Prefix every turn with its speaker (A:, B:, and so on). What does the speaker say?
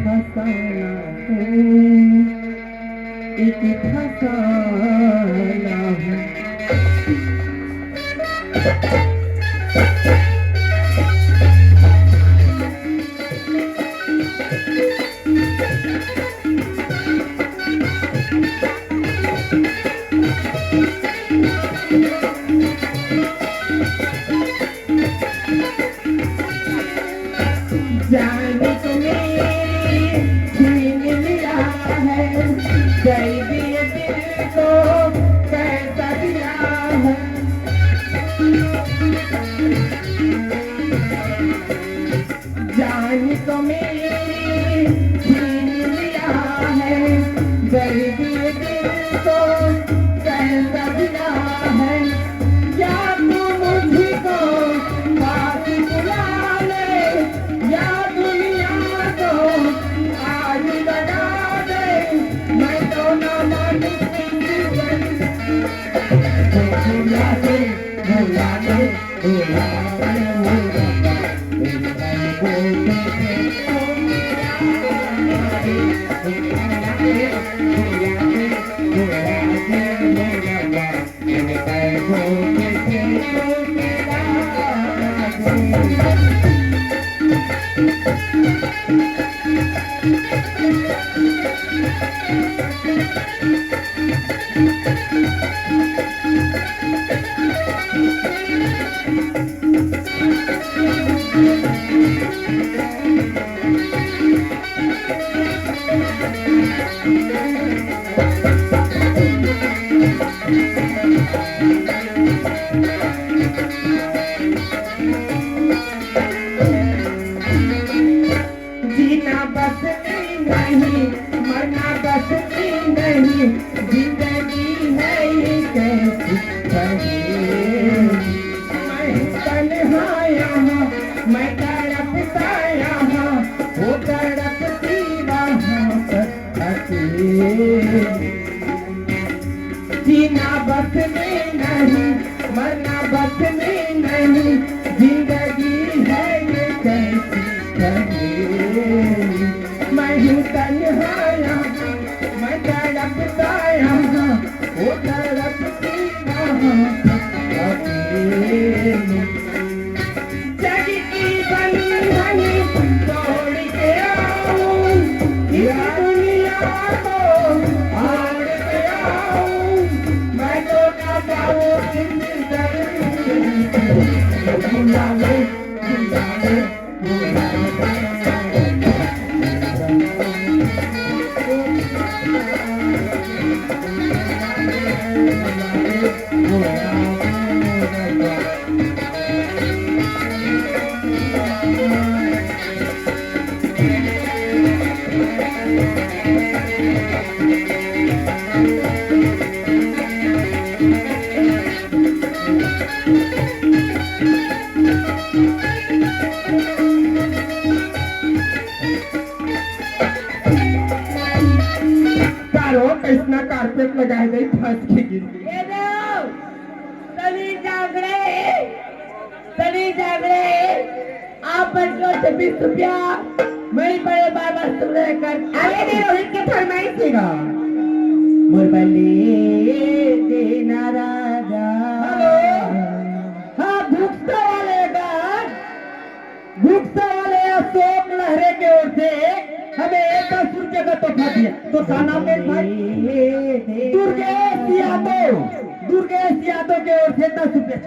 A: फसाना है, एक फसाना है। जान तुम्हें छीन लिया है, दे दिए दिल को कैसा दिया है। जान तुम्हें छीन लिया है, दे दिए दिल को कैसा दिया है। या तू मुझको पास बुला ले, या दुनिया को आज लगा दे, मैं तो ना मानूं भुला दे, भुला दे, भुला जीना बस नहीं, मरना बस नहीं, जिंदगी है ये कैसी मैं तन्हा यहाँ, मैं तड़पता यहाँ, वो तड़पती वहाँ पर अकेले। जीना बस में नहीं, मरना बस में नहीं, जिंदगी है ये कैसी मैं हूँ तन्हा यहाँ, मैं तड़पता यहाँ, वो तड़पती वहाँ अकेले। जग की बंधन तोड़ के आऊं, इस दुनिया को हार के आऊं, मैं तो ना पाऊं जिंदगी। भुला ले, भुला ले, भुला ले। इतना कारपेट लगाए गई फंस के गिर गई।
B: सभी जाग रहे, आप बच्चों से 20 रुपया मेरी बड़े बाबा सुन कर
A: अरे दे रोहित के फरमाइश देगा। मुरबली देना राजा।
B: हाँ भूखता वाले अशोक लहरे के ओर से हमें 10 रुपये का तोहफा दिया। तो क्या नाम है भाई? दुर्गेश यादव के ओर से 10 रुपये।